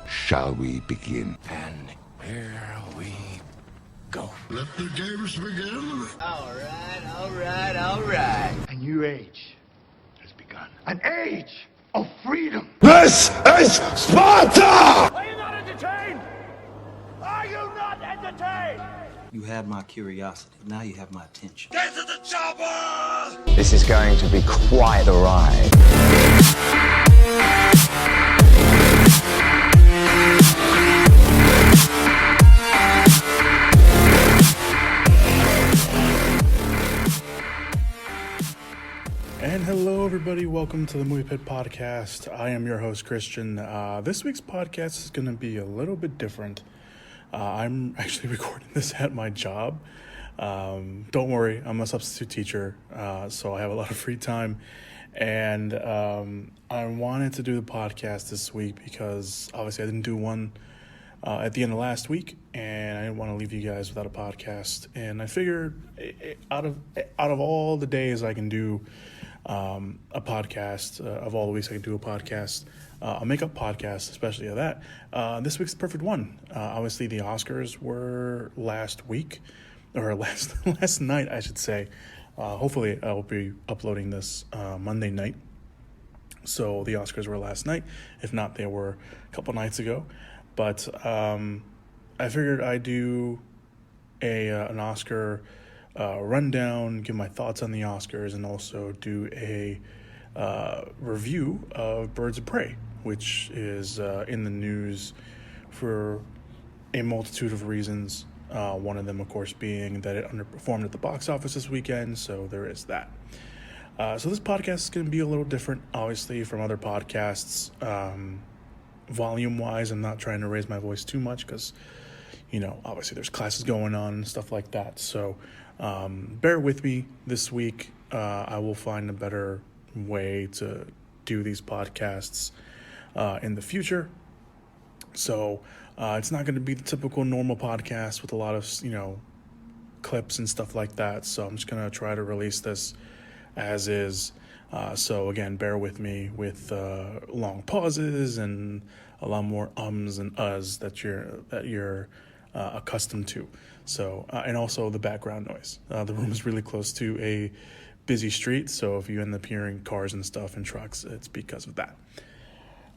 shall we begin? And here we go. Let the games begin. All right. A new age has begun. An age of freedom. This is Sparta! Are you not entertained? Are you not entertained? You had my curiosity. Now you have my attention. Get to the chopper! This is going to be quite a ride. And hello, everybody. Welcome to the Movie Pit Podcast. I am your host, Christian. This week's podcast is going to be a little bit different. I'm actually recording this at my job. Don't worry, I'm a substitute teacher, so I have a lot of free time. And I wanted to do the podcast this week because obviously I didn't do one at the end of last week, and I didn't want to leave you guys without a podcast. And I figured out of all the days I can do a podcast, of all the weeks I can do a podcast, I'll make up podcasts, especially of that. This week's the perfect one. Obviously, the Oscars were last week, or last night, I should say. Hopefully, I'll be uploading this Monday night. So the Oscars were last night. If not, they were a couple nights ago. But I figured I'd do an Oscar rundown, give my thoughts on the Oscars, and also do a review of Birds of Prey, which is in the news for a multitude of reasons. One of them, of course, being that it underperformed at the box office this weekend, so there is that. So this podcast is going to be a little different, obviously, from other podcasts. Volume-wise, I'm not trying to raise my voice too much because, obviously there's classes going on and stuff like that. So bear with me this week. I will find a better way to do these podcasts in the future. So it's not going to be the typical normal podcast with a lot of, clips and stuff like that. So I'm just going to try to release this as is. So again, bear with me with long pauses and a lot more ums and uhs that you're accustomed to. So and also the background noise. The room is really close to a busy street, so if you end up hearing cars and stuff and trucks, it's because of that.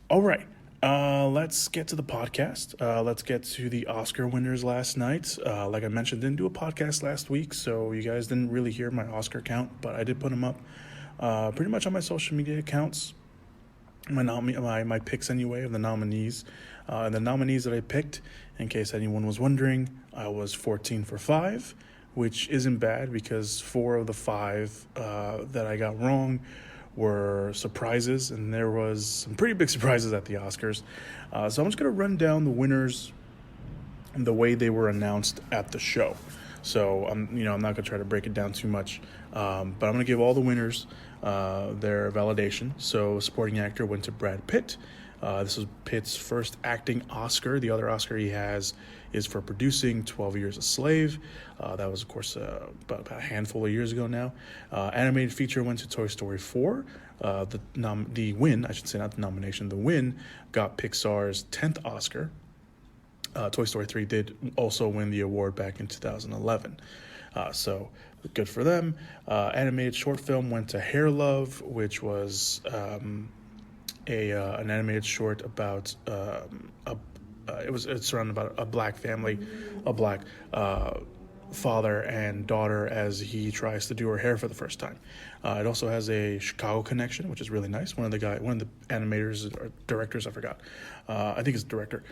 All right, let's get to the podcast. Let's get to the Oscar winners last night. Like I mentioned, didn't do a podcast last week, so you guys didn't really hear my Oscar count, but I did put them up pretty much on my social media accounts. My picks anyway of the nominees. And the nominees that I picked, in case anyone was wondering, I was 14 for 5, which isn't bad because 4 of the 5 that I got wrong were surprises, and there was some pretty big surprises at the Oscars. So I'm just going to run down the winners and the way they were announced at the show. So I'm not going to try to break it down too much, but I'm going to give all the winners their validation. So supporting actor went to Brad Pitt. This was Pitt's first acting Oscar. The other Oscar he has is for producing 12 Years a Slave. That was, of course, about a handful of years ago now. Animated feature went to Toy Story 4. The win, I should say, not the nomination, the win got Pixar's 10th Oscar. Toy Story 3 did also win the award back in 2011. So good for them. Animated short film went to Hair Love, which was an animated short about it's around about a black family, a black father and daughter as he tries to do her hair for the first time. It also has a Chicago connection, which is really nice. One of the animators or directors, I forgot. I think it's director,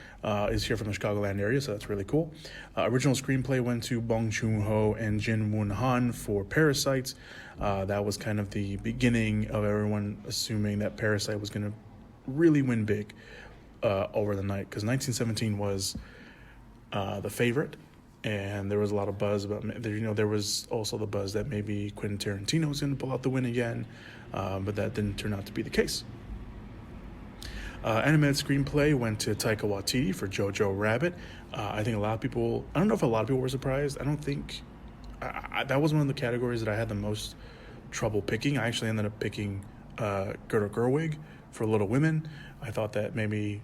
is here from the Chicagoland area, so that's really cool. Original screenplay went to Bong Joon-Ho and Jin-Woon Han for Parasite. That was kind of the beginning of everyone assuming that Parasite was going to really win big over the night, because 1917 was the favorite. And there was a lot of buzz about, there was also the buzz that maybe Quentin Tarantino was going to pull out the win again, but that didn't turn out to be the case. Animated screenplay went to Taika Waititi for Jojo Rabbit. I think I don't know if a lot of people were surprised. I don't think, that was one of the categories that I had the most trouble picking. I actually ended up picking Greta Gerwig for Little Women. I thought that maybe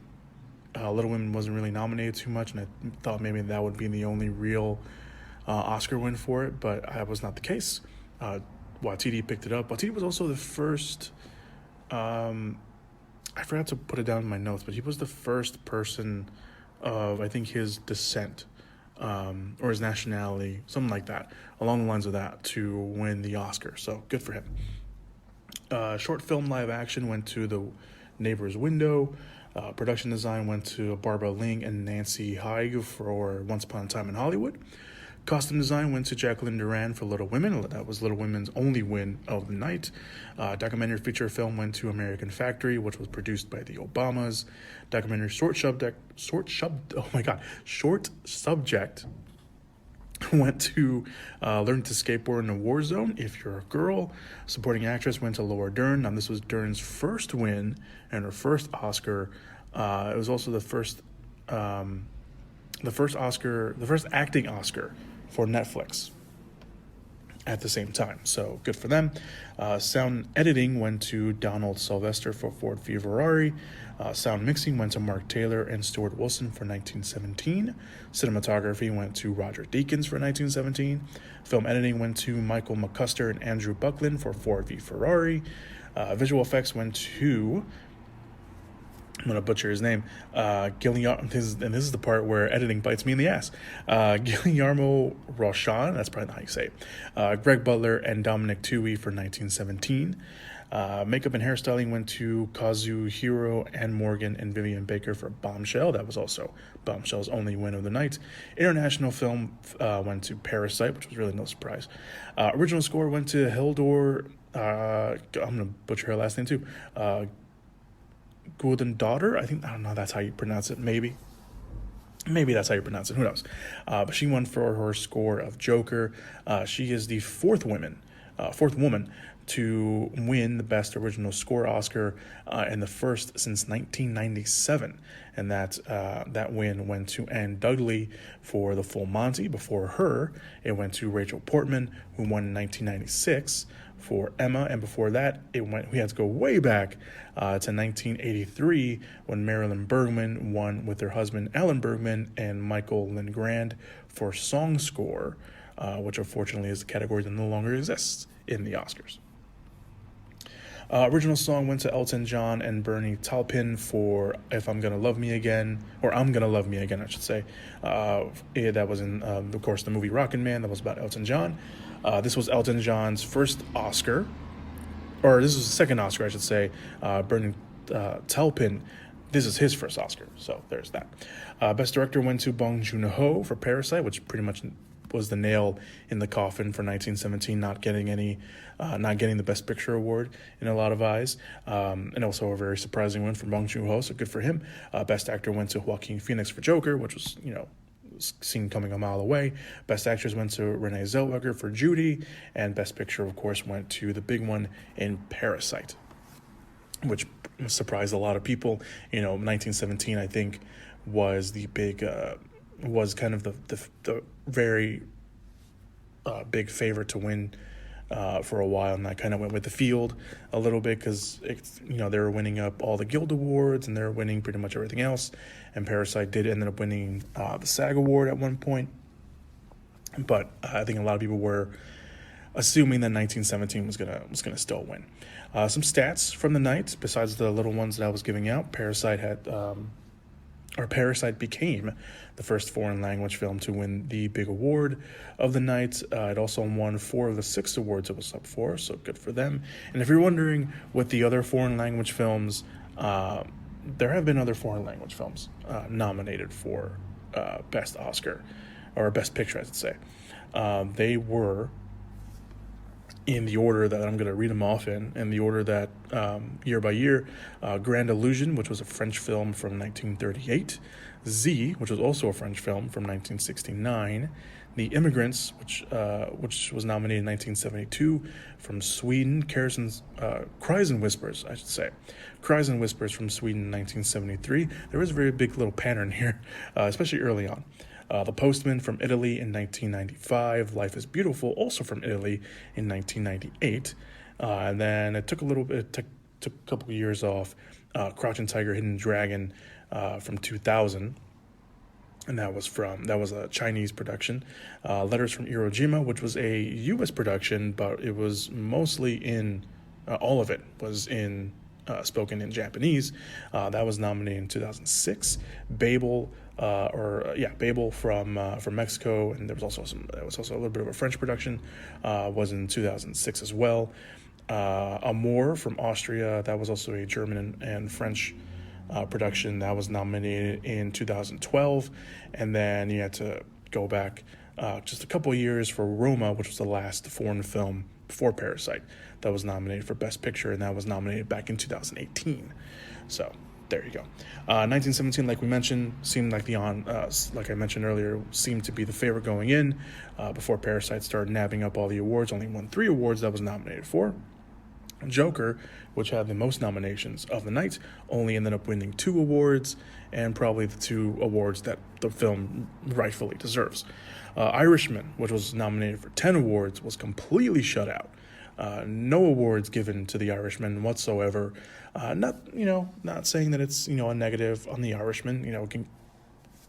Little Women wasn't really nominated too much, and I thought maybe that would be the only real Oscar win for it, but that was not the case. Waititi picked it up. Waititi was also the first, I forgot to put it down in my notes, but he was the first person of, I think, his descent or his nationality, something like that, along the lines of that, to win the Oscar. So good for him. Short film live action went to The Neighbor's Window. Production design went to Barbara Ling and Nancy Haig for Once Upon a Time in Hollywood. Costume design went to Jacqueline Duran for Little Women. That was Little Women's only win of the night. Documentary feature film went to American Factory, which was produced by the Obamas. Documentary short subject went to Learn to Skateboard in a War Zone, If You're a Girl. Supporting actress went to Laura Dern. Now, this was Dern's first win and her first Oscar. It was also the first acting Oscar for Netflix at the same time. So good for them. Sound editing went to Donald Sylvester for Ford v Ferrari. Sound mixing went to Mark Taylor and Stuart Wilson for 1917. Cinematography went to Roger Deakins for 1917. Film editing went to Michael McCusker and Andrew Buckland for Ford v Ferrari. Visual effects went to, I'm going to butcher his name, Guillermo, this is the part where editing bites me in the ass. Guillermo Roshan, that's probably not how you say it. Greg Butler and Dominic Toohey for 1917. Makeup and hairstyling went to Kazuhiro and Morgan and Vivian Baker for Bombshell. That was also Bombshell's only win of the night. International film went to Parasite, which was really no surprise. Original score went to Hildur, I'm going to butcher her last name too, Golden Daughter. I don't know, that's how you pronounce it. Maybe that's how you pronounce it. Who knows? But she won for her score of Joker. She is the fourth woman to win the Best Original Score Oscar, and the first since 1997. And that win went to Anne Dudley for The Full Monty. Before her, it went to Rachel Portman, who won in 1996 for Emma, and before that, we had to go way back to 1983 when Marilyn Bergman won with her husband Alan Bergman and Michael Lindgrand for Song Score, which unfortunately is a category that no longer exists in the Oscars. Original song went to Elton John and Bernie Taupin for If I'm Gonna Love Me Again, or I'm Gonna Love Me Again, I should say. That was in, of course, the movie Rockin' Man. That was about Elton John. This was Elton John's first Oscar, or this was the second Oscar, I should say. Bernie Taupin, this is his first Oscar, so there's that. Best Director went to Bong Joon-Ho for Parasite, which pretty much was the nail in the coffin for 1917, not getting the Best Picture award in a lot of eyes, and also a very surprising win for Bong Joon-ho, so good for him. Best Actor went to Joaquin Phoenix for Joker, which was, seen coming a mile away. Best Actress went to Renee Zellweger for Judy, and Best Picture, of course, went to the big one in Parasite, which surprised a lot of people. 1917, I think, was the big, was kind of the very big favorite to win for a while, and I kind of went with the field a little bit because they were winning up all the Guild Awards and they were winning pretty much everything else, and Parasite did end up winning the SAG Award at one point, but I think a lot of people were assuming that 1917 was gonna still win. Some stats from the night besides the little ones that I was giving out. Parasite became the first foreign language film to win the big award of the night. It also won 4 of the 6 awards it was up for, so good for them. And if you're wondering what the other foreign language films, there have been other foreign language films nominated for Best Oscar, or Best Picture, I should say. They were in the order that I'm going to read them off in the order that year by year. Grand Illusion, which was a French film from 1938. Z, which was also a French film from 1969. The Immigrants, which was nominated in 1972 from Sweden. Cries and Whispers, I should say. Cries and Whispers from Sweden in 1973. There was a very big little pattern here, especially early on. The Postman from Italy in 1995. Life is Beautiful, also from Italy in 1998. And then it took a couple of years off. Crouching Tiger, Hidden Dragon from 2000. And that was a Chinese production. Letters from Iwo Jima, which was a U.S. production, but it was mostly all of it was spoken in Japanese. That was nominated in 2006. Babel from Mexico, and there was also a little bit of a French production. Was in 2006 as well. Amor from Austria, that was also a German and French production that was nominated in 2012, and then you had to go back just a couple of years for Roma, which was the last foreign film before Parasite that was nominated for Best Picture, and that was nominated back in 2018. So there you go. 1917, like we mentioned, seemed like like I mentioned earlier, seemed to be the favorite going in before Parasite started nabbing up all the awards. Only won 3 awards that was nominated for. Joker, which had the most nominations of the night, only ended up winning 2 awards, and probably the 2 awards that the film rightfully deserves. Irishman, which was nominated for 10 awards, was completely shut out. No awards given to The Irishman whatsoever. Not saying that it's a negative on The Irishman. We can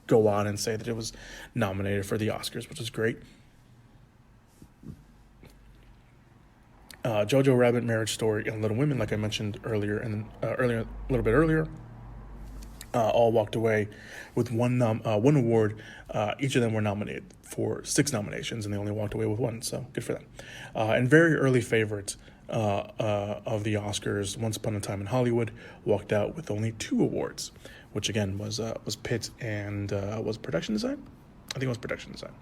go on and say that it was nominated for the Oscars, which is great. Jojo Rabbit, Marriage Story, and Little Women, like I mentioned earlier, all walked away with one award. Each of them were nominated for 6 nominations, and they only walked away with 1, so good for them. And very early favorites of the Oscars, Once Upon a Time in Hollywood, walked out with only 2 awards, which again was Pitt and was production design? I think it was production design.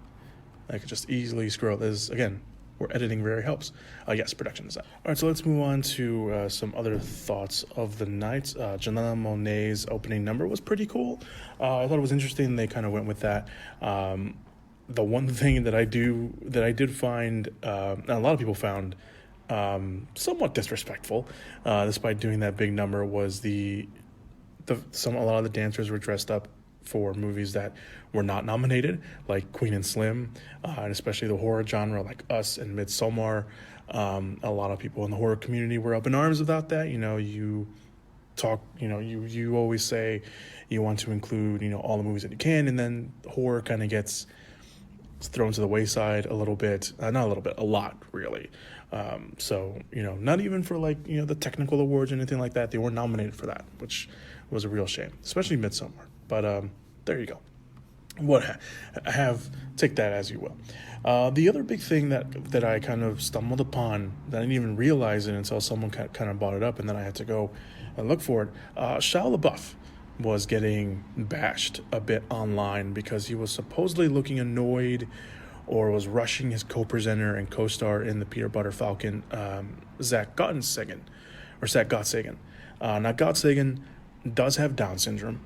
I could just easily scroll this again. Where editing very helps. Yes, production design. All right, so let's move on to some other thoughts of the night. Janelle Monáe's opening number was pretty cool. I thought it was interesting. They kind of went with that. The one thing that I did find, and a lot of people found somewhat disrespectful, despite doing that big number, was a lot of the dancers were dressed up for movies that were not nominated, like Queen and Slim, and especially the horror genre, like Us and Midsommar. A lot of people in the horror community were up in arms about that. You always say you want to include, all the movies that you can, and then horror kind of gets thrown to the wayside a little bit. Not a little bit, a lot, really. So, not even for the technical awards or anything like that. They weren't nominated for that, which was a real shame, especially Midsommar. But there you go. Take that as you will. The other big thing that I kind of stumbled upon that I didn't even realize it until someone kind of brought it up, and then I had to go and look for it. Shia LaBeouf was getting bashed a bit online because he was supposedly looking annoyed or was rushing his co-presenter and co-star in the Peter Butter Falcon, Zach Gottsagen. Now, Gottsagen does have Down syndrome.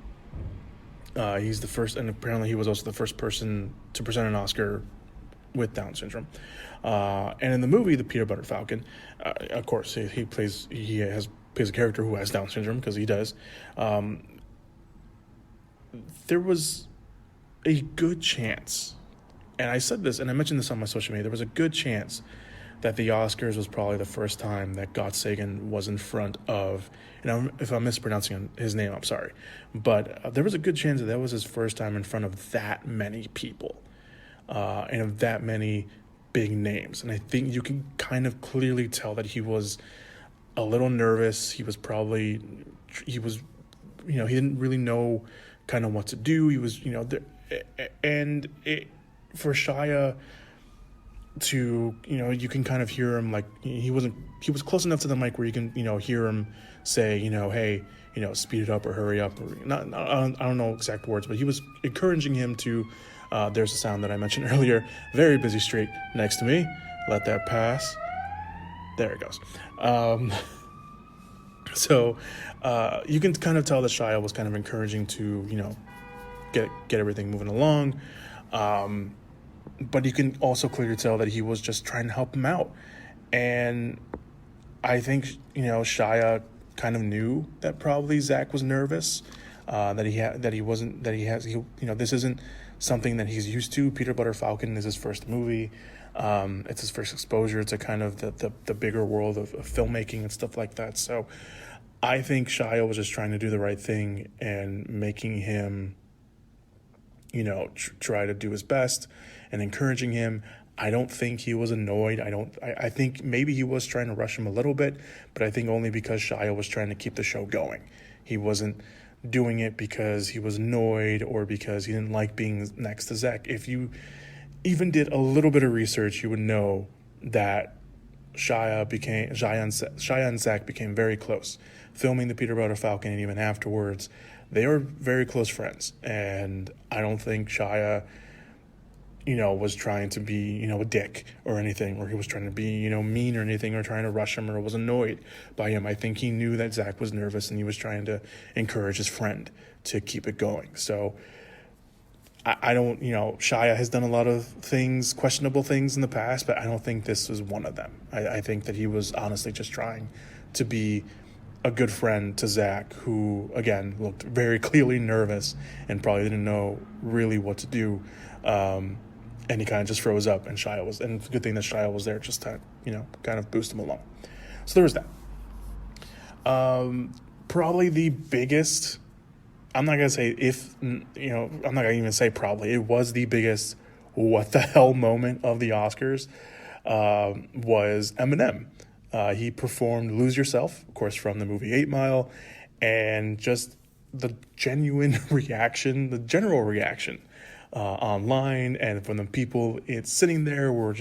He's the first, and apparently he was also the first person to present an Oscar with Down syndrome. And in the movie, The Peanut Butter Falcon, of course, he plays a character who has Down syndrome, because he does. There was a good chance, and I said this, and I mentioned this on my social media, there was a good chance that the Oscars was probably the first time that Gottsagen was in front of, if I'm mispronouncing his name, I'm sorry, but there was a good chance that was his first time in front of that many people, and of that many big names. And I think you can kind of clearly tell that he was a little nervous. He didn't really know kind of what to do. He was, for Shia to, you can kind of hear him, he was close enough to the mic where you can, hear him say, hey, speed it up or hurry up, or I don't know exact words, but he was encouraging him to, there's a sound that I mentioned earlier, very busy street next to me, let that pass, there it goes. So you can kind of tell that Shia was kind of encouraging to, get everything moving along. But you can also clearly tell that he was just trying to help him out. And I think, Shia kind of knew that probably Zach was nervous, this isn't something that he's used to. Peter Butter Falcon is his first movie. It's his first exposure to kind of the bigger world of filmmaking and stuff like that. So I think Shia was just trying to do the right thing and making him, try to do his best and encouraging him. I don't think he was annoyed. I think maybe he was trying to rush him a little bit, but I think only because Shia was trying to keep the show going. He wasn't doing it because he was annoyed or because he didn't like being next to Zach. If you even did a little bit of research, you would know that Shia and Zach became very close, filming the Peter Butter Falcon, and even afterwards, they were very close friends. And I don't think Shia, was trying to be, a dick or anything, or he was trying to be, mean or anything, or trying to rush him, or was annoyed by him. I think he knew that Zach was nervous, and he was trying to encourage his friend to keep it going. So I don't, Shia has done a lot of things, questionable things in the past, but I don't think this was one of them. I think that he was honestly just trying to be a good friend to Zach, who, again, looked very clearly nervous and probably didn't know really what to do. And he kind of just froze up, and it's a good thing that Shia was there just to, kind of boost him along. So there was that. Probably the biggest, I'm not going to say I'm not going to even say probably, it was the biggest what the hell moment of the Oscars, was Eminem. He performed Lose Yourself, of course, from the movie 8 Mile, and just the general reaction online and from the people sitting there were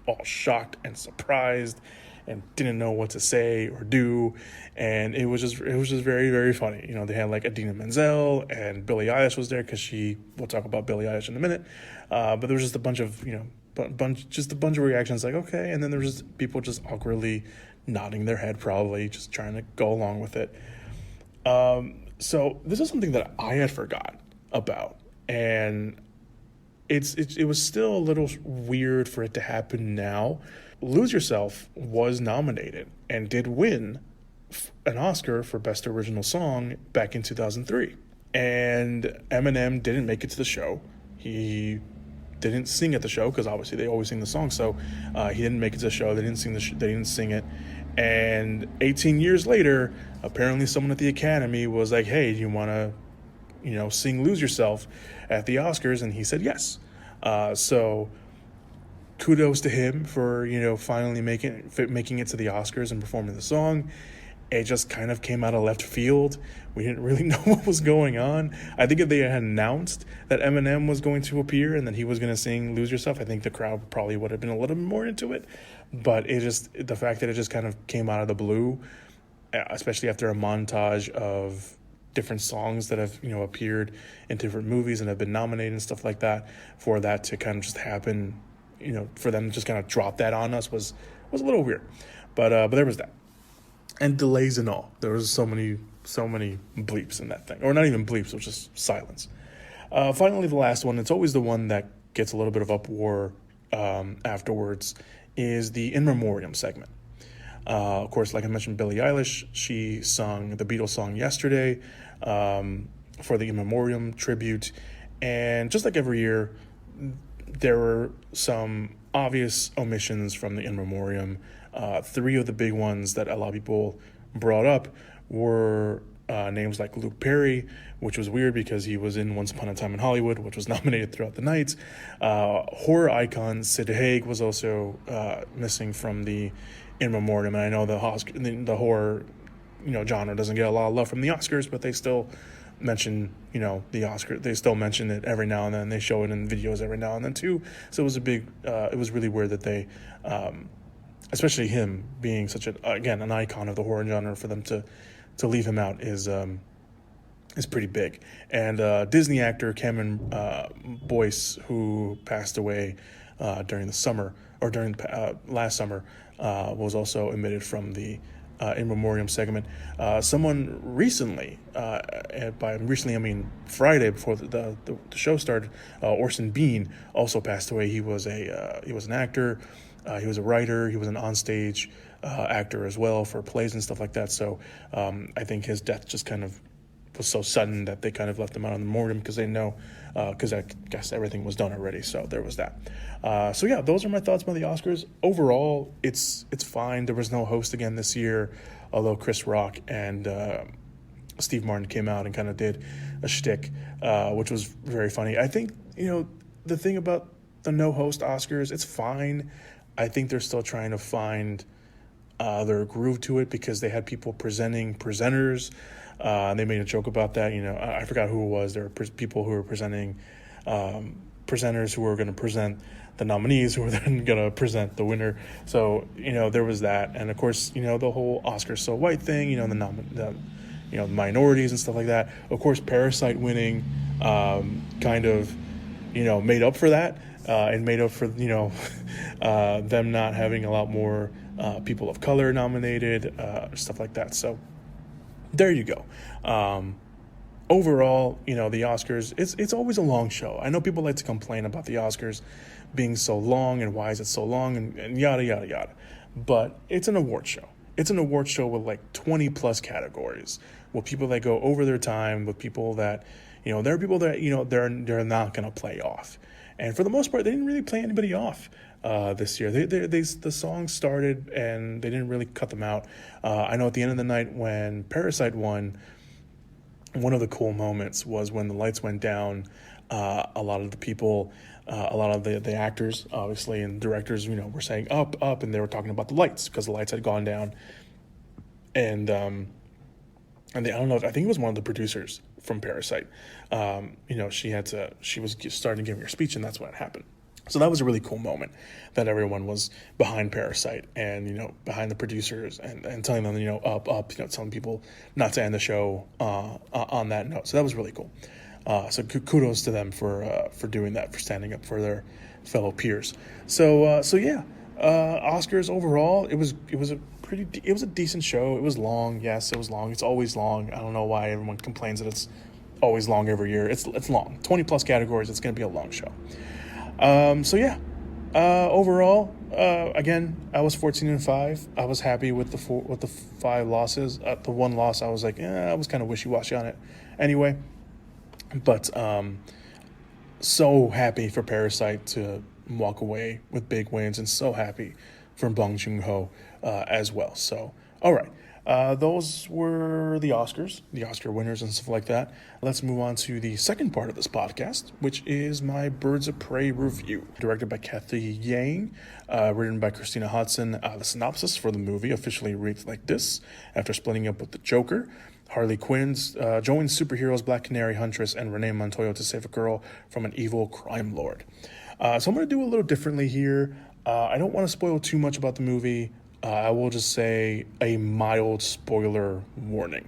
all shocked and surprised and didn't know what to say or do, and it was just very, very funny. They had like Idina Menzel, and Billie Eilish was there because we'll talk about Billie Eilish in a minute, but there was just a bunch of of reactions like, okay, and then there was just people just awkwardly nodding their head, probably just trying to go along with it. So this is something that I had forgot about, and it was still a little weird for it to happen now. Lose Yourself was nominated and did win an Oscar for Best Original Song back in 2003. And Eminem didn't make it to the show. He didn't sing at the show because obviously they always sing the song. So he didn't make it to the show. They didn't sing it. And 18 years later, apparently someone at the Academy was like, "Hey, do you want to, sing Lose Yourself at the Oscars?" And he said yes. So kudos to him for, finally making it to the Oscars and performing the song. It just kind of came out of left field. We didn't really know what was going on. I think if they had announced that Eminem was going to appear and that he was going to sing Lose Yourself, I think the crowd probably would have been a little bit more into it. But the fact that it just kind of came out of the blue, especially after a montage of different songs that have, appeared in different movies and have been nominated and stuff like that, for that to kind of just happen, for them to just kind of drop that on us was a little weird. But there was that. And delays and all. There was so many bleeps in that thing. Or not even bleeps, it was just silence. Finally, the last one, it's always the one that gets a little bit of uproar afterwards, is the In Memoriam segment. Of course, like I mentioned, Billie Eilish, she sung the Beatles song Yesterday for the In Memoriam tribute. And just like every year, there were some obvious omissions from the In Memoriam. Three of the big ones that a lot of people brought up were names like Luke Perry, which was weird because he was in Once Upon a Time in Hollywood, which was nominated throughout the night. Horror icon Sid Haig was also missing from the In Memoriam, and I know the horror genre doesn't get a lot of love from the Oscars, but they still mention the Oscar. They still mention it every now and then. They show it in videos every now and then too. So it was it was really weird that they. Especially him being such an icon of the horror genre, for them to leave him out is pretty big. And Disney actor Cameron Boyce, who passed away during the summer, or during last summer, was also omitted from the In Memoriam segment. Someone recently, by recently I mean Friday before the show started, Orson Bean also passed away. He was an actor. He was a writer. He was an onstage actor as well for plays and stuff like that. So I think his death just kind of was so sudden that they kind of left him out on the mortem because they know, because I guess everything was done already. So there was that. So yeah, those are my thoughts about the Oscars. Overall, it's fine. There was no host again this year. although Chris Rock and Steve Martin came out and kind of did a shtick, which was very funny. I think, the thing about the no-host Oscars, it's fine. I think they're still trying to find their groove to it because they had people presenting presenters. And they made a joke about that. I forgot who it was. There were people who were presenting presenters who were going to present the nominees who were then going to present the winner. So, there was that. And, of course, the whole Oscars So White thing, the minorities and stuff like that. Of course, Parasite winning kind of, made up for that and made up for, them not having a lot more people of color nominated, stuff like that. So there you go. Overall, the Oscars, it's always a long show. I know people like to complain about the Oscars being so long and why is it so long and yada, yada, yada. But it's an award show. It's an award show with like 20 plus categories, with people that go over their time, with people that, there are people that, they're not going to play off. And for the most part, they didn't really play anybody off this year. The songs started and they didn't really cut them out. I know at the end of the night when Parasite won, one of the cool moments was when the lights went down. A lot of the people, a lot of the actors, obviously, and directors, were saying up, up, and they were talking about the lights because the lights had gone down. And I don't know, I think it was one of the producers from Parasite. She was starting to give her speech, and that's what happened. So that was a really cool moment that everyone was behind Parasite and, behind the producers and telling them, up, telling people not to end the show on that note. So that was really cool. So kudos to them for doing that, for standing up for their fellow peers. So yeah, Oscars overall, it was a decent show. It was long. Yes, it was long. It's always long. I don't know why everyone complains that it's always long every year. It's long. 20 plus categories. It's going to be a long show. So yeah, overall, again, I was 14-5. I was happy with the 5 losses. The one loss, I was like, I was kind of wishy-washy on it anyway. But so happy for Parasite to walk away with big wins, and so happy for Joon-Ho as well. So, all right. Those were the Oscars, the Oscar winners and stuff like that. Let's move on to the second part of this podcast, which is my Birds of Prey review. Directed by Kathy Yang, written by Christina Hodson. The synopsis for the movie officially reads like this. After splitting up with the Joker, Harley Quinn joins superheroes Black Canary, Huntress, and Renee Montoya to save a girl from an evil crime lord. So I'm going to do a little differently here. I don't want to spoil too much about the movie. I will just say a mild spoiler warning.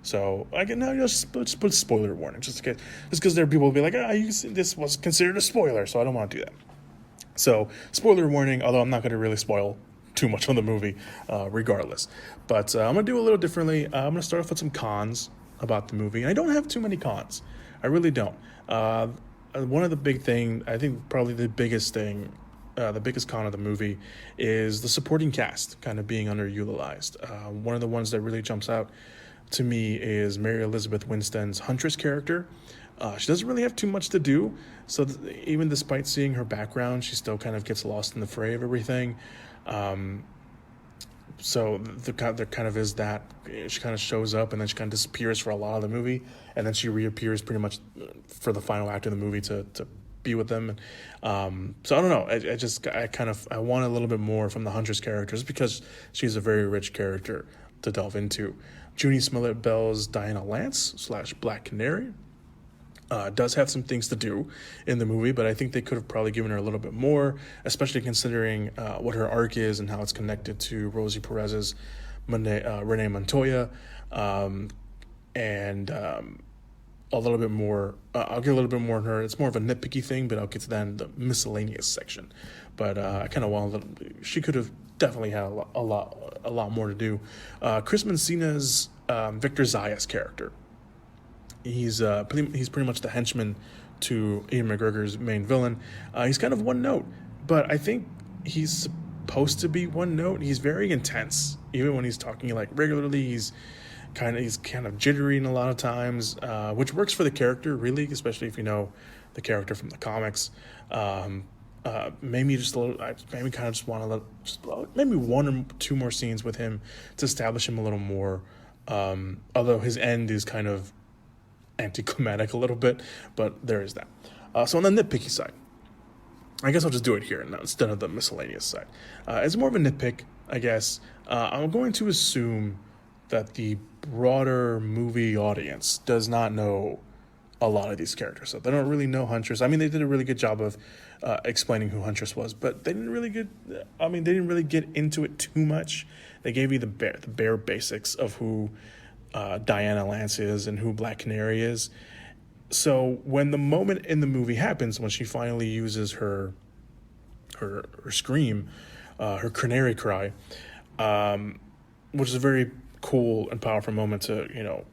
So I can now just put spoiler warning just because there are people who will be like, this was considered a spoiler, so I don't want to do that. So spoiler warning, although I'm not going to really spoil too much on the movie, regardless. But I'm going to do a little differently. I'm going to start off with some cons about the movie, and I don't have too many cons. I really don't. One of the big thing, I think probably the biggest thing. The biggest con of the movie is the supporting cast kind of being underutilized. One of the ones that really jumps out to me is Mary Elizabeth Winstead's Huntress character. She doesn't really have too much to do, so even despite seeing her background, she still kind of gets lost in the fray of everything. So there kind of is that. She kind of shows up and then she kind of disappears for a lot of the movie, and then she reappears pretty much for the final act of the movie to be with them. So I don't know. I want a little bit more from the Huntress characters because she's a very rich character to delve into. Junie Smollett-Bell's Diana Lance / Black Canary does have some things to do in the movie, but I think they could have probably given her a little bit more, especially considering what her arc is and how it's connected to Rosie Perez's Renee Montoya, and a little bit more. I'll get a little bit more on her. It's more of a nitpicky thing, but I'll get to that in the miscellaneous section. But I kind of want she could have definitely had a lot more to do. Chris Messina's Victor Zayas character. He's pretty much the henchman to Ian McGregor's main villain. He's kind of one note, but I think he's supposed to be one note. He's very intense, even when he's talking like regularly. He's kind of jittery in a lot of times, which works for the character really, especially if you know the character from the comics. maybe just a little. I maybe kind of just want maybe one or two more scenes with him to establish him a little more. Although his end is kind of anticlimactic a little bit, but there is that. So on the nitpicky side, I guess I'll just do it here instead of the miscellaneous side. It's more of a nitpick, I guess. I'm going to assume that the broader movie audience does not know a lot of these characters. So they don't really know Huntress. I mean, they did a really good job of explaining who Huntress was, but they didn't really get into it too much. They gave you the bare basics of who Diana Lance is and who Black Canary is. So when the moment in the movie happens, when she finally uses her scream, her canary cry, which is a very cool and powerful moment to,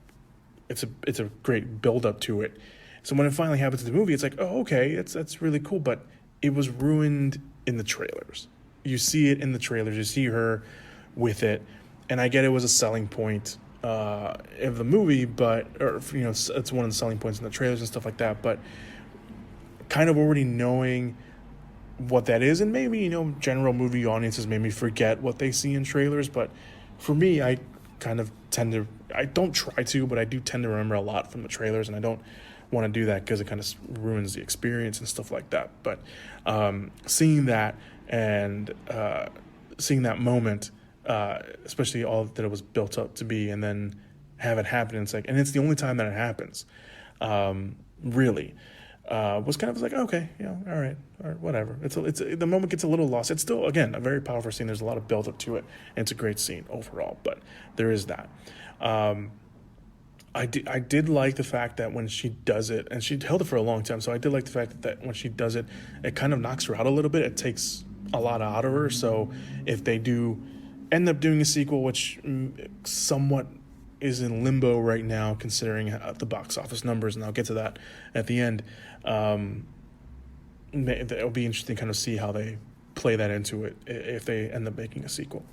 it's a great build up to it. So when it finally happens in the movie, it's like, oh, okay, that's really cool, but it was ruined in the trailers. You see it in the trailers, you see her with it, and I get it was a selling point of the movie, it's one of the selling points in the trailers and stuff like that, but kind of already knowing what that is, and maybe, general movie audiences maybe forget what they see in trailers, but for me, I don't try to, but I do tend to remember a lot from the trailers, and I don't want to do that because it kind of ruins the experience and stuff like that. But seeing that and seeing that moment, especially all that it was built up to be, and then have it happen, and it's the only time that it happens, really, was kind of like, okay, all right, whatever. The moment gets a little lost. It's still, again, a very powerful scene. There's a lot of build up to it, and it's a great scene overall, but there is that. I did like the fact that when she does it, and she held it for a long time, so I did like the fact that when she does it, it kind of knocks her out a little bit. It takes a lot out of her, so if they do end up doing a sequel, which somewhat is in limbo right now, considering the box office numbers, and I'll get to that at the end, it'll be interesting to kind of see how they play that into it if they end up making a sequel.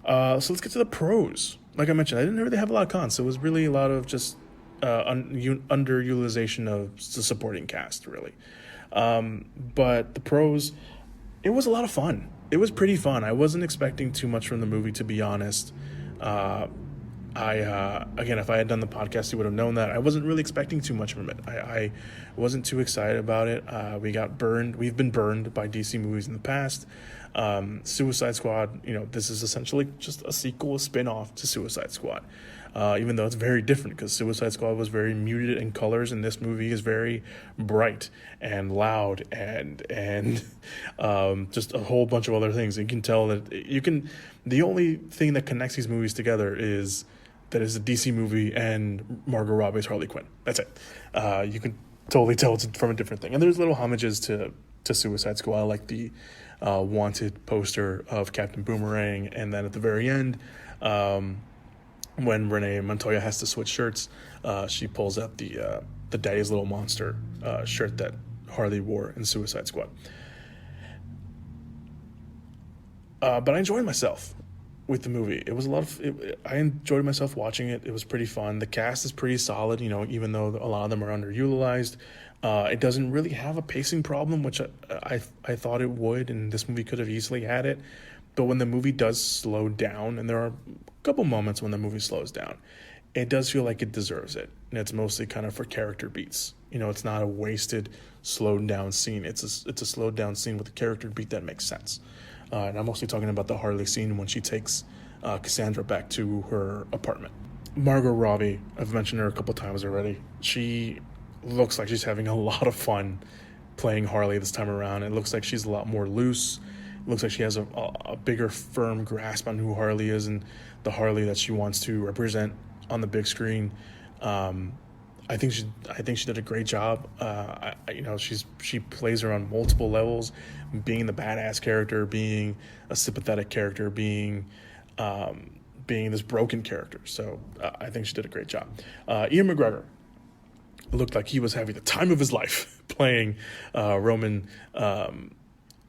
So let's get to the pros. Like I mentioned, I didn't really have a lot of cons. So it was really a lot of just underutilization of the supporting cast, really. But the pros, it was a lot of fun. It was pretty fun. I wasn't expecting too much from the movie, to be honest. Again, if I had done the podcast, you would have known that I wasn't really expecting too much from it. I wasn't too excited about it. We've been burned by DC movies in the past. Suicide Squad, this is essentially just a sequel, a spin-off to Suicide Squad. Even though it's very different, because Suicide Squad was very muted in colors, and this movie is very bright and loud and just a whole bunch of other things. You can tell that the only thing that connects these movies together is that it's a DC movie and Margot Robbie's Harley Quinn. That's it. You can totally tell it's from a different thing. And there's little homages to Suicide Squad, like the wanted poster of Captain Boomerang, and then at the very end, when Renee Montoya has to switch shirts, she pulls out the Daddy's Little Monster shirt that Harley wore in Suicide Squad. But I enjoyed myself with the movie. It was I enjoyed myself watching it. It was pretty fun. The cast is pretty solid, even though a lot of them are underutilized. It doesn't really have a pacing problem, which I thought it would, and this movie could have easily had it. But when the movie does slow down, and there are a couple moments when the movie slows down, it does feel like it deserves it. And it's mostly kind of for character beats. It's not a wasted, slowed down scene. It's a slowed down scene with a character beat that makes sense. And I'm mostly talking about the Harley scene when she takes Cassandra back to her apartment. Margot Robbie, I've mentioned her a couple times already. She looks like she's having a lot of fun playing Harley this time around. It looks like she's a lot more loose. It looks like she has a bigger, firm grasp on who Harley is and the Harley that she wants to represent on the big screen. I think she did a great job. She plays her on multiple levels, being the badass character, being a sympathetic character, being this broken character. So I think she did a great job. Ian McGregor looked like he was having the time of his life playing Roman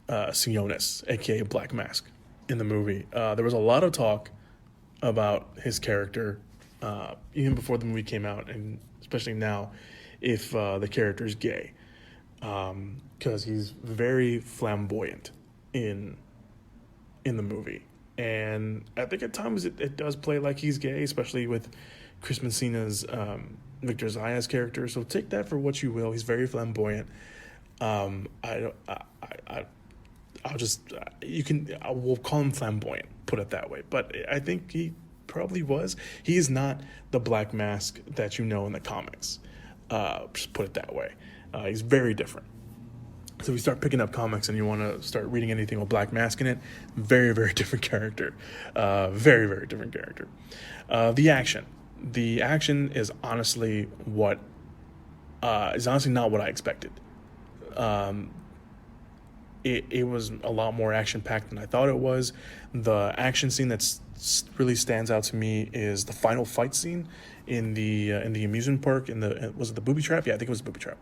Sionis, aka Black Mask, in the movie. There was a lot of talk about his character even before the movie came out, and especially now, if the character is gay. because he's very flamboyant in the movie, and I think at times it does play like he's gay, especially with Chris Messina's Victor Zaya's character. So take that for what you will. He's very flamboyant. We'll call him flamboyant, put it that way. But I think he probably was. He is not the Black Mask that you know in the comics. Just put it that way. He's very different. So if you start picking up comics and you want to start reading anything with Black Mask in it, very, very different character. Very, very different character. The action. The action is honestly not what I expected. It was a lot more action-packed than I thought it was. The action scene that really stands out to me is the final fight scene in the amusement park. Was it the booby trap? Yeah, I think it was the booby trap,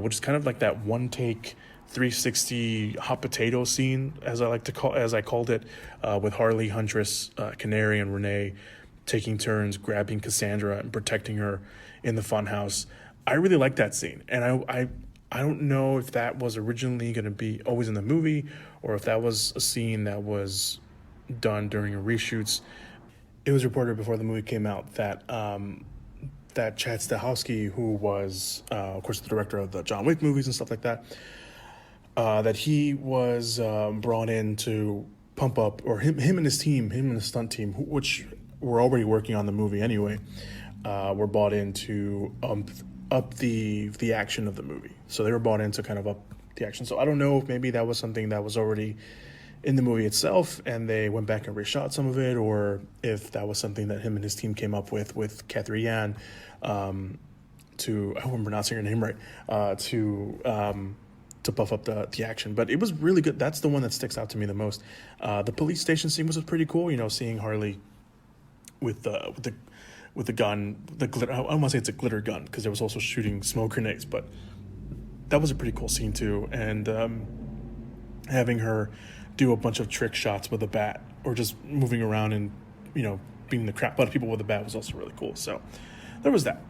which is kind of like that one-take 360 hot potato scene, as I called it, with Harley, Huntress, Canary, and Renee taking turns grabbing Cassandra and protecting her in the funhouse. I really like that scene, and I don't know if that was originally going to be always in the movie or if that was a scene that was done during reshoots. It was reported before the movie came out that Chad Stahelski, who was, of course, the director of the John Wick movies and stuff like that, that he was brought in to pump up, or him and his team, him and the stunt team, which were already working on the movie anyway, were brought in to up the action of the movie. So they were brought in to kind of up the action. So I don't know if maybe that was something that was already in the movie itself and they went back and reshot some of it, or if that was something that him and his team came up with Catherine Yan, to, I hope I'm pronouncing her name right, to buff up the action. But it was really good. That's the one that sticks out to me the most. The police station scene was pretty cool, seeing Harley with the gun, the glitter. I don't want to say it's a glitter gun because there was also shooting smoke grenades, but that was a pretty cool scene too. And having her do a bunch of trick shots with a bat, or just moving around and beating the crap out of people with a bat, was also really cool. So there was that.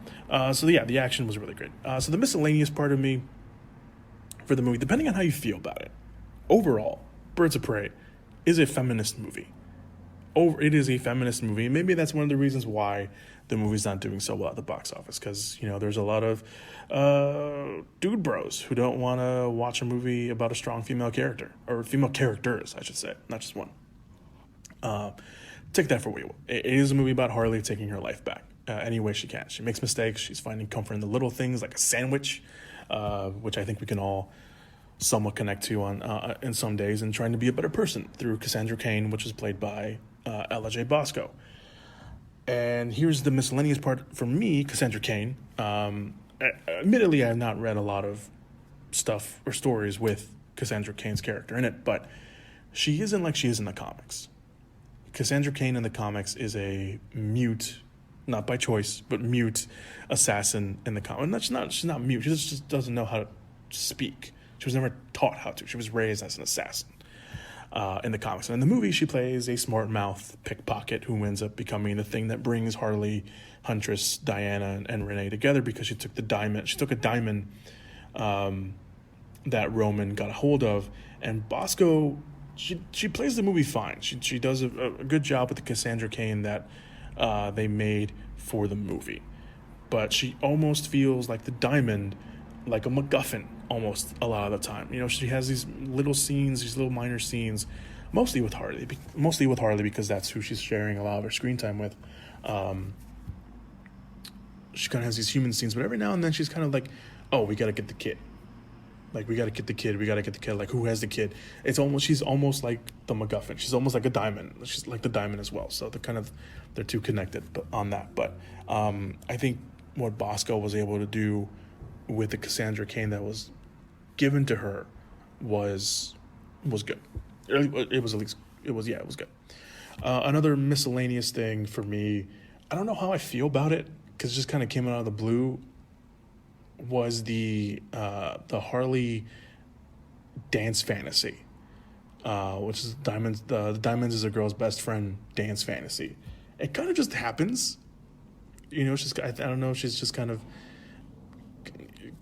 So yeah, the action was really great. So the miscellaneous part of me for the movie, depending on how you feel about it, overall, Birds of Prey is a feminist movie. It is a feminist movie, and maybe that's one of the reasons why the movie's not doing so well at the box office, because there's a lot of dude bros who don't want to watch a movie about a strong female character, or female characters, I should say, not just one. Take that for what you will. It is a movie about Harley taking her life back any way she can. She makes mistakes. She's finding comfort in the little things, like a sandwich, which I think we can all somewhat connect to on in some days, and trying to be a better person through Cassandra Cain, which is played by Ella J. Bosco. And here's the miscellaneous part for me, Cassandra Cain. Admittedly, I have not read a lot of stuff or stories with Cassandra Cain's character in it, but she isn't like she is in the comics. Cassandra Cain in the comics is a mute, not by choice, but mute assassin in the comics. She's not mute. She just doesn't know how to speak. She was never taught how to. She was raised as an assassin in the comics. And in the movie, she plays a smart mouth pickpocket who ends up becoming the thing that brings Harley, Huntress, Diana, and Renee together, because she took a diamond that Roman got a hold of. And Bosco, she plays the movie fine. She does a good job with the Cassandra Cain that they made for the movie. But she almost feels like the diamond, like a MacGuffin almost a lot of the time. She has these little scenes, these little minor scenes, mostly with Harley because that's who she's sharing a lot of her screen time with. She kind of has these human scenes, but every now and then she's kind of like, oh, we got to get the kid. Like, we got to get the kid. Like, who has the kid? She's almost like the MacGuffin. She's almost like a diamond. She's like the diamond as well. So they're two connected on that. But I think what Bosco was able to do with the Cassandra Cain that was given to her was good. It was good. Another miscellaneous thing for me, I don't know how I feel about it, because it just kind of came out of the blue, was the Harley dance fantasy, which is Diamonds. The Diamonds is a girl's best friend dance fantasy. It kind of just happens, I don't know. She's just kind of,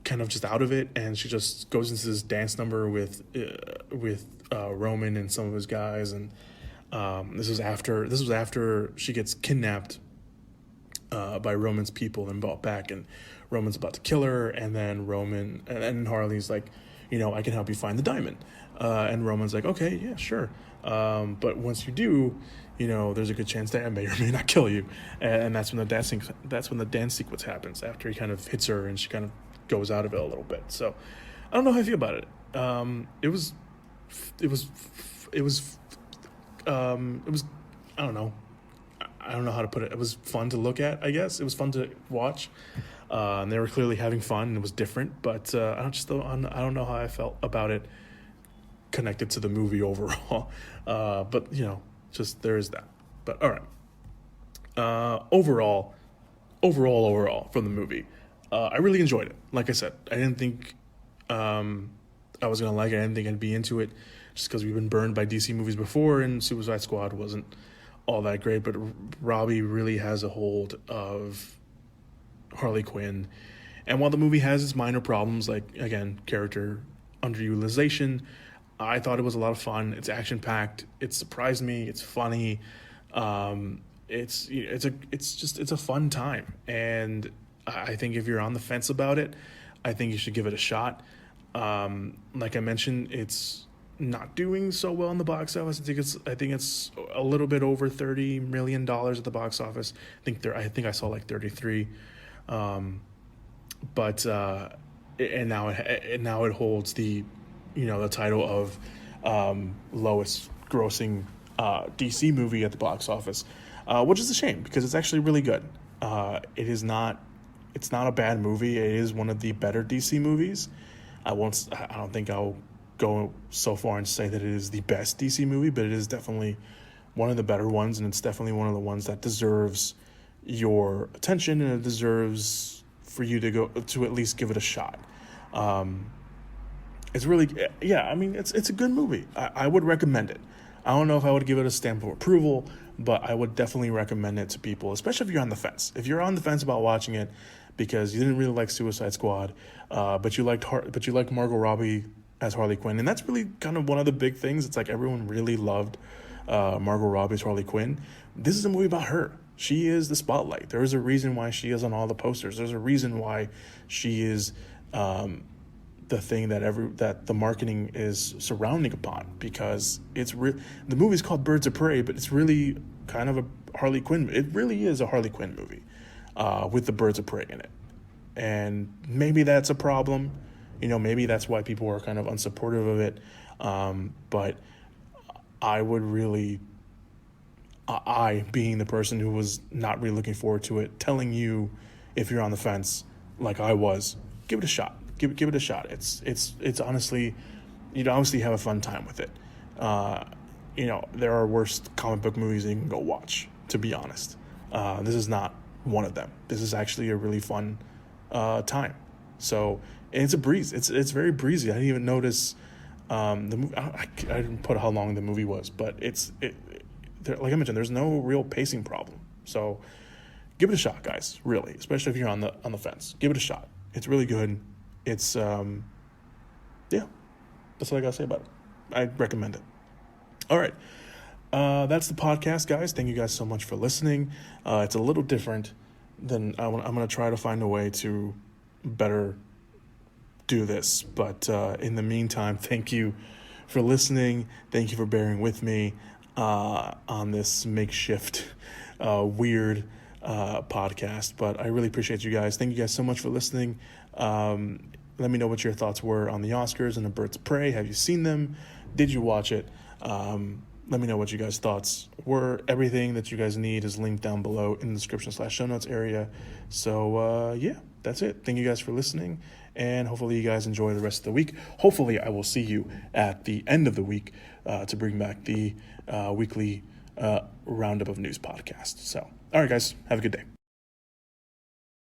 kind of just out of it, and she just goes into this dance number with Roman and some of his guys, and this was after she gets kidnapped by Roman's people and brought back, and Roman's about to kill her, and then Harley's like, I can help you find the diamond, and Roman's like, okay, yeah, sure, but once you do, there's a good chance that I may or may not kill you, and that's when the dance sequence happens after he kind of hits her and she kind of goes out of it a little bit. So I don't know how I feel about it. It was I don't know. I don't know how to put it. It was fun to look at, I guess. It was fun to watch. And they were clearly having fun, and it was different. But I don't know how I felt about it connected to the movie overall. But just there is that. But all right. Overall from the movie, I really enjoyed it. Like I said, I didn't think I was gonna like it. I didn't think I'd be into it, just because we've been burned by DC movies before, and Suicide Squad wasn't all that great. But Robbie really has a hold of Harley Quinn, and while the movie has its minor problems, like again character underutilization, I thought it was a lot of fun. It's action packed. It surprised me. It's funny. It's a fun time, and I think if you're on the fence about it, I think you should give it a shot. Like I mentioned, it's not doing so well in the box office. I think it's a little bit over $30 million at the box office. I think I saw like 33. But now it holds the the title of lowest grossing DC movie at the box office, which is a shame because it's actually really good. It's not a bad movie. It is one of the better DC movies. I don't think I'll go so far and say that it is the best DC movie, but it is definitely one of the better ones, and it's definitely one of the ones that deserves your attention, and it deserves for you to at least give it a shot. It's really, it's a good movie. I would recommend it. I don't know if I would give it a stamp of approval, but I would definitely recommend it to people, especially if you're on the fence. If you're on the fence about watching it because you didn't really like Suicide Squad, but you liked Margot Robbie as Harley Quinn, and that's really kind of one of the big things. It's like everyone really loved Margot Robbie's Harley Quinn. This is a movie about her. She is the spotlight. There is a reason why she is on all the posters. There's a reason why she is the thing that the marketing is surrounding upon, because the movie's called Birds of Prey, but it's really kind of a Harley Quinn. It really is a Harley Quinn movie with the Birds of Prey in it, and maybe that's a problem. Maybe that's why people are kind of unsupportive of it. But I would really, I being the person who was not really looking forward to it, telling you if you're on the fence like I was, give it a shot. Give it a shot. It's honestly, you'd obviously have a fun time with it. There are worse comic book movies that you can go watch, to be honest. This is not one of them. This is actually a really fun time. So, and it's a breeze. It's very breezy. I didn't even notice the movie. I didn't put how long the movie was, but like I mentioned, there's no real pacing problem. So, give it a shot, guys. Really, especially if you're on the fence, give it a shot. It's really good. It's that's all I gotta say about it. I recommend it. All right, that's the podcast, guys. Thank you guys so much for listening. It's a little different than I'm gonna try to find a way to better do this, but in the meantime, thank you for listening. Thank you for bearing with me on this makeshift weird podcast, but I really appreciate you guys. Thank you guys so much for listening. Let me know what your thoughts were on the Oscars and the Birds of Prey. Have you seen them? Did you watch it? Let me know what you guys' thoughts were. Everything that you guys need is linked down below in the description/show notes area. So that's it. Thank you guys for listening, and hopefully you guys enjoy the rest of the week. Hopefully I will see you at the end of the week to bring back the weekly roundup of news podcast. So, all right, guys, have a good day.